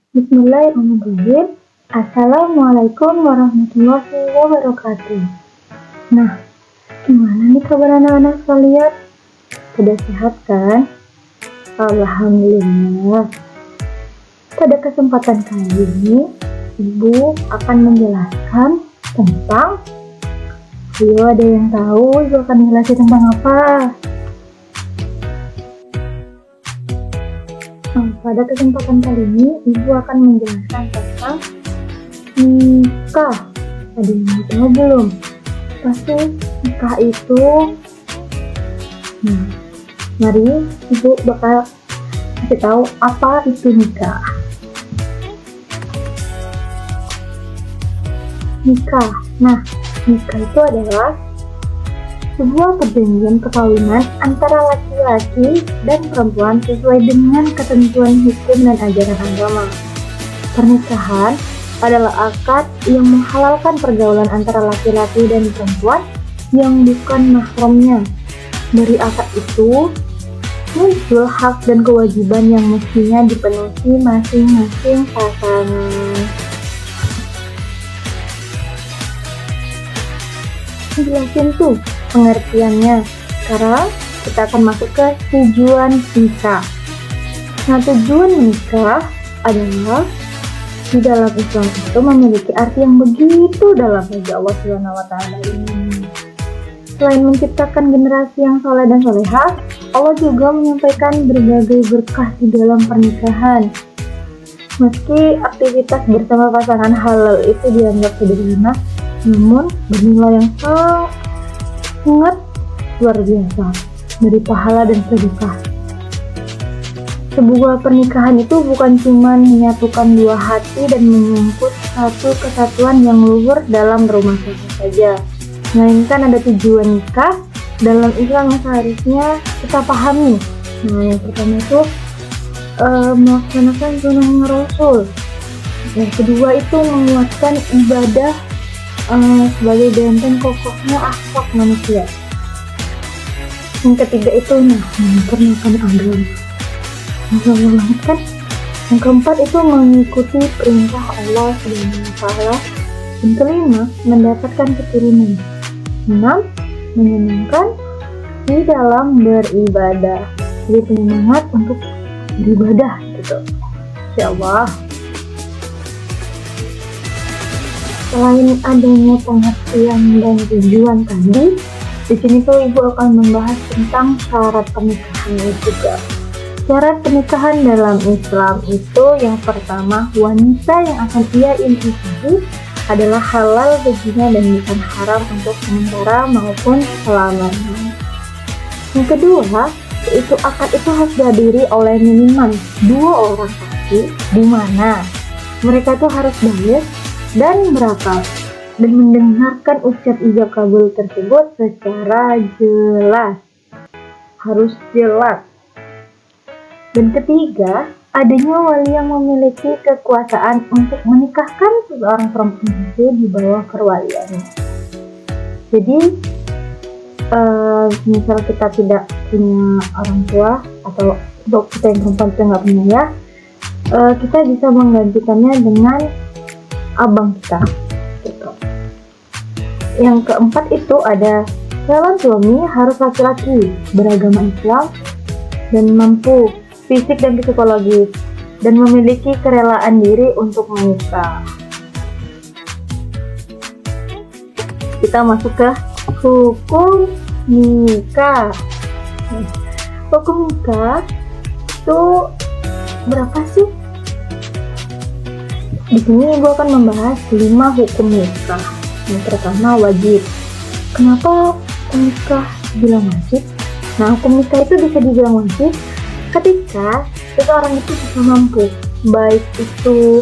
Bismillahirrahmanirrahim. Assalamualaikum warahmatullahi wabarakatuh. Nah, gimana nih kabar anak-anak sekalian? Pada sehat kan? Alhamdulillah. Pada kesempatan kali ini, Ibu akan menjelaskan tentang ada yang tahu Ibu akan menjelaskan tentang apa? Pada kesempatan kali ini, Ibu akan menjelaskan tentang nikah. Ada yang tahu belum? Pasti nikah itu. Mari Ibu bakal kasih tahu apa itu nikah. Nikah. Nikah itu adalah sebuah perjanjian perkawinan antara laki-laki dan perempuan sesuai dengan ketentuan hukum dan ajaran agama. Pernikahan adalah akad yang menghalalkan pergaulan antara laki-laki dan perempuan yang bukan mahramnya. Dari akad itu muncul hak dan kewajiban yang mestinya dipenuhi masing-masing pasangan. Jelasin tuh pengertiannya. Sekarang kita akan masuk ke tujuan nikah. Tujuan menikah adalah di dalam Islam itu memiliki arti yang begitu dalam bagi Allah SWT ini. Selain menciptakan generasi yang saleh dan salehah, Allah juga menyampaikan berbagai berkah di dalam pernikahan. Meski aktivitas bersama pasangan halal itu dianggap sederhana, namun bernilai yang sangat luar biasa dari pahala dan sedekah. Sebuah pernikahan itu bukan cuma menyatukan dua hati dan menyangkut satu kesatuan yang luhur dalam rumah tangga saja, melainkan ada tujuan nikah dalam Islam yang seharusnya kita pahami. Yang pertama itu melaksanakan sunnahnya Rasul. Yang kedua itu menguatkan ibadah sebagai benteng kokohnya akhlak manusia. Yang ketiga itu menyempurnakan agama. Banget kan? Yang keempat itu mengikuti perintah Allah SWT. Yang kelima, mendapatkan keturunan. 6. Menyenangkan di dalam beribadah. Jadi penyemangat untuk beribadah gitu. Insyaallah. Selain adanya pengertian dan tujuan tadi, di sini tuh Ibu akan membahas tentang syarat pernikahan juga. Syarat pernikahan dalam Islam itu yang pertama, wanita yang akan ia nikahi adalah halal baginya dan bukan haram untuk sementara maupun selamanya. Yang kedua, yaitu akad itu harus dihadiri oleh minimal 2 orang saksi, di mana mereka tuh harus baligh dan berakal dan mendengarkan ucap ijab kabul tersebut secara jelas. Harus jelas. Dan ketiga, adanya wali yang memiliki kekuasaan untuk menikahkan seseorang perempuan itu di bawah perwaliannya. Jadi, misal kita tidak punya orang tua atau untuk kita yang perempuan itu nggak punya ya, kita bisa menggantikannya dengan abang kita gitu. Yang keempat itu ada calon suami harus laki-laki, beragama Islam dan mampu fisik dan psikologis dan memiliki kerelaan diri untuk menikah. Kita masuk ke hukum nikah. Hukum nikah itu berapa sih? Di sini Ibu akan membahas 5 hukum nikah. Yang pertama, wajib. Kenapa nikah dibilang wajib? Hukum nikah itu bisa dibilang wajib ketika seseorang itu bisa mampu, baik itu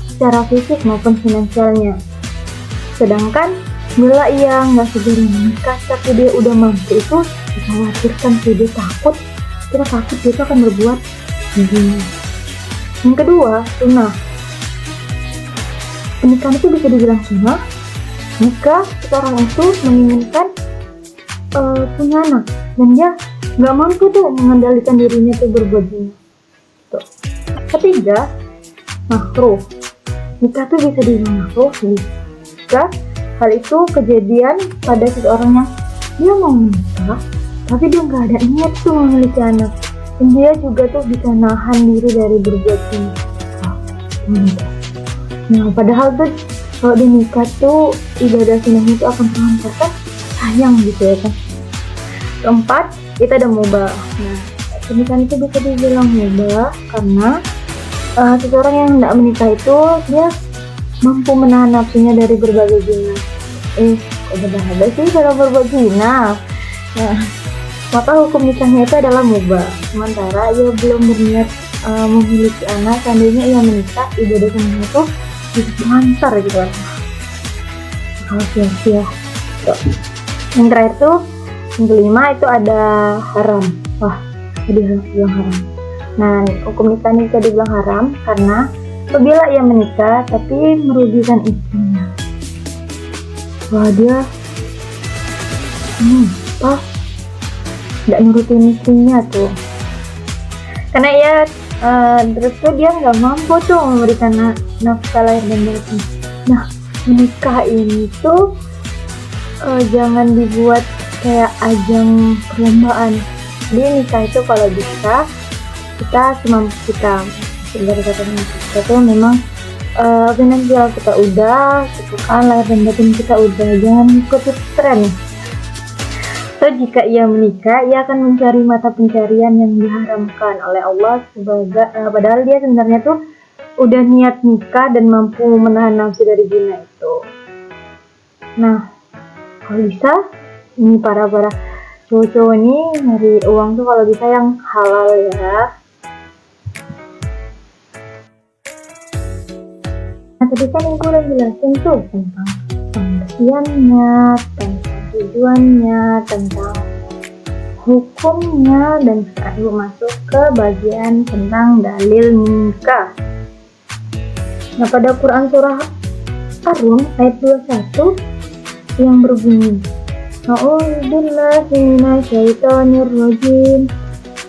secara fisik maupun finansialnya. Sedangkan bila ia nggak segera menikah tapi dia udah mampu, itu dikhawatirkan dia takut, kita takut dia akan berbuat begini. Yang kedua, sunnah. Pernikahan itu bisa dibilang sunnah jika seseorang itu menginginkan punya anak dan dia nggak mampu tuh mengendalikan dirinya tuh berbuat zina. Ketiga, makruh. Nikah tuh bisa dibilang makruh jika hal itu kejadian pada seseorang yang dia mau menikah tapi dia nggak ada niat tuh memiliki anak, dan dia juga tuh bisa nahan diri dari berbuat zina. Nah, padahal tuh kalau di nikah tuh ibadah sunnahnya itu akan terlantarkan, sayang gitu ya kan. Keempat, kita ada mubah. Nah, pernikahan itu bisa dibilang mubah karena seseorang yang tidak menikah itu dia mampu menahan nafsunya dari berbagai zina. Kok berbahaya sih kalau berbuat zina? Nah, maka hukum nikahnya itu adalah mubah. Sementara ia belum berniat memiliki anak, seandainya ia menikah, ibadah sunnahnya itu bisa lancar gitu kan. Kalau sia-sia. Yang terakhir tuh, yang kelima itu ada haram. Wah, tadi bilang haram. Nah, hukum nikah ini bisa dibilang haram karena apabila ia menikah tapi merugikan istrinya. Wah, dia nggak nurutin istrinya tuh. Karena ia terus tuh dia nggak mampu tuh memberikan nafkah lahir dan batin. Nah, menikah ini tuh jangan dibuat kayak ajang perlombaan. Jadi nikah itu kalau bisa kita semampu kita. Dari katanya kita tuh memang finansial kita udah, gitu kan, lahir dan batin kita udah, jangan ikut tren. So, jika ia menikah, ia akan mencari mata pencarian yang diharamkan oleh Allah sebagai padahal dia sebenarnya tuh udah niat nikah dan mampu menahan nafsu dari zina itu. Nah, kalau bisa ini para cowok-cowok ini nyari uang tuh kalau bisa yang halal ya. Nah, tadi kan aku udah jelasin tuh tentang pengertiannya, tentang tujuannya, tentang hukumnya, dan sekarang ibu masuk ke bagian tentang dalil nikah. Nah, pada Quran surah Ar-Rum ayat 21 yang berbunyi, A'udzubillahi minasyaitonir rajim.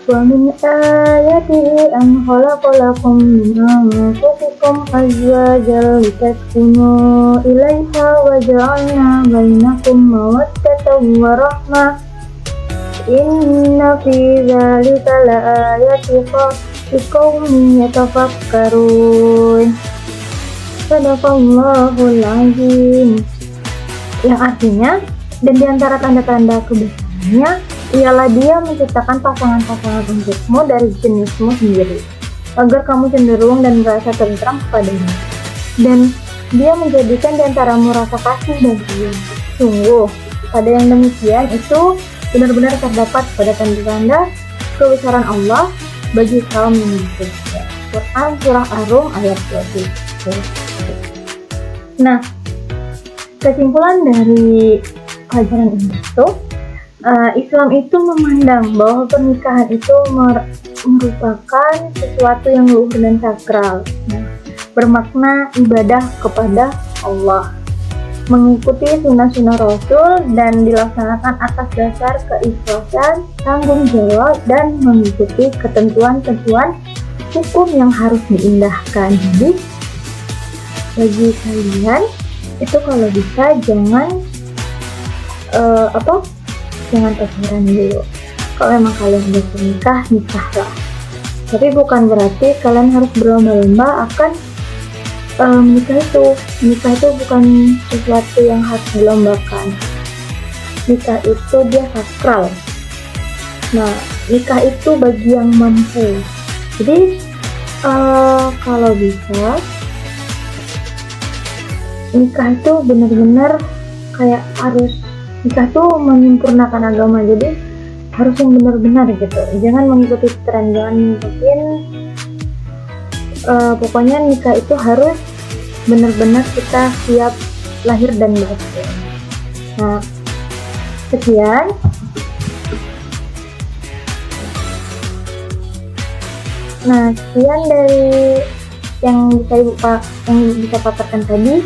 Wa min ayatihi an khalaqalakum min anfusikum azwajan litaskunu ilaiha wa ja'alna bainakum mawaddatan wa rahmah. Inna fi dzalika laayatin liqaumin yatafakkarun. Sadaqallahul azim. Yang artinya, dan diantara tanda-tanda kebesarannya ialah dia menciptakan pasangan-pasangan untukmu dari jenismu sendiri, agar kamu cenderung dan merasa tentram kepadanya. Dan dia menjadikan diantaramu rasa kasih dan sayang. Sungguh, pada yang demikian itu benar-benar terdapat pada tanda-tanda kebesaran Allah bagi kaum yang bertakwa. Quran surah Ar-Rum ayat 20. Nah, kesimpulan dari pelajaran ini itu, Islam itu memandang bahwa pernikahan itu merupakan sesuatu yang luhur dan sakral, bermakna ibadah kepada Allah, mengikuti sunnah-sunnah Rasul dan dilaksanakan atas dasar keikhlasan, tanggung jawab, dan mengikuti ketentuan-ketentuan hukum yang harus diindahkan. Jadi bagi kalian itu kalau bisa jangan jangan pacaran dulu. Kalau memang kalian udah menikah, nikahlah. Tapi bukan berarti kalian harus berlomba-lomba akan menikah itu. Nikah itu bukan sesuatu yang harus dilombakan. Nikah itu dia sakral. Nah, nikah itu bagi yang mampu. Jadi kalau bisa nikah itu benar-benar kayak harus, nikah tuh menyempurnakan agama, jadi harus yang benar-benar gitu. Jangan mengikuti tren, jangan ngikutin pokoknya nikah itu harus benar-benar kita siap lahir dan batin. Nah, sekian. Nah, sekian dari yang bisa paparkan tadi.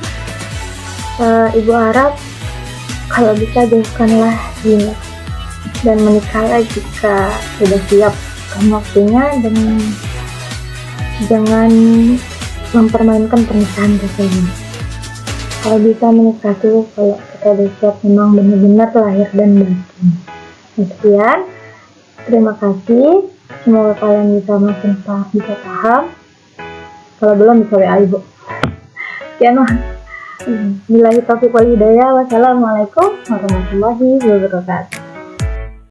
Ibu harap kalau bisa jauhkanlah zina dan menikahlah jika sudah siap waktunya, dan jangan mempermainkan pernikahan katanya. Kalau bisa menikah tuh kalau kita udah siap memang benar-benar lahir dan batin. Sekian, terima kasih. Semoga kalian bisa makin bisa paham. Kalau belum bisa WA ibu. Sekian lah. Billahi taufiq wal hidayah. Wassalamualaikum warahmatullahi wabarakatuh.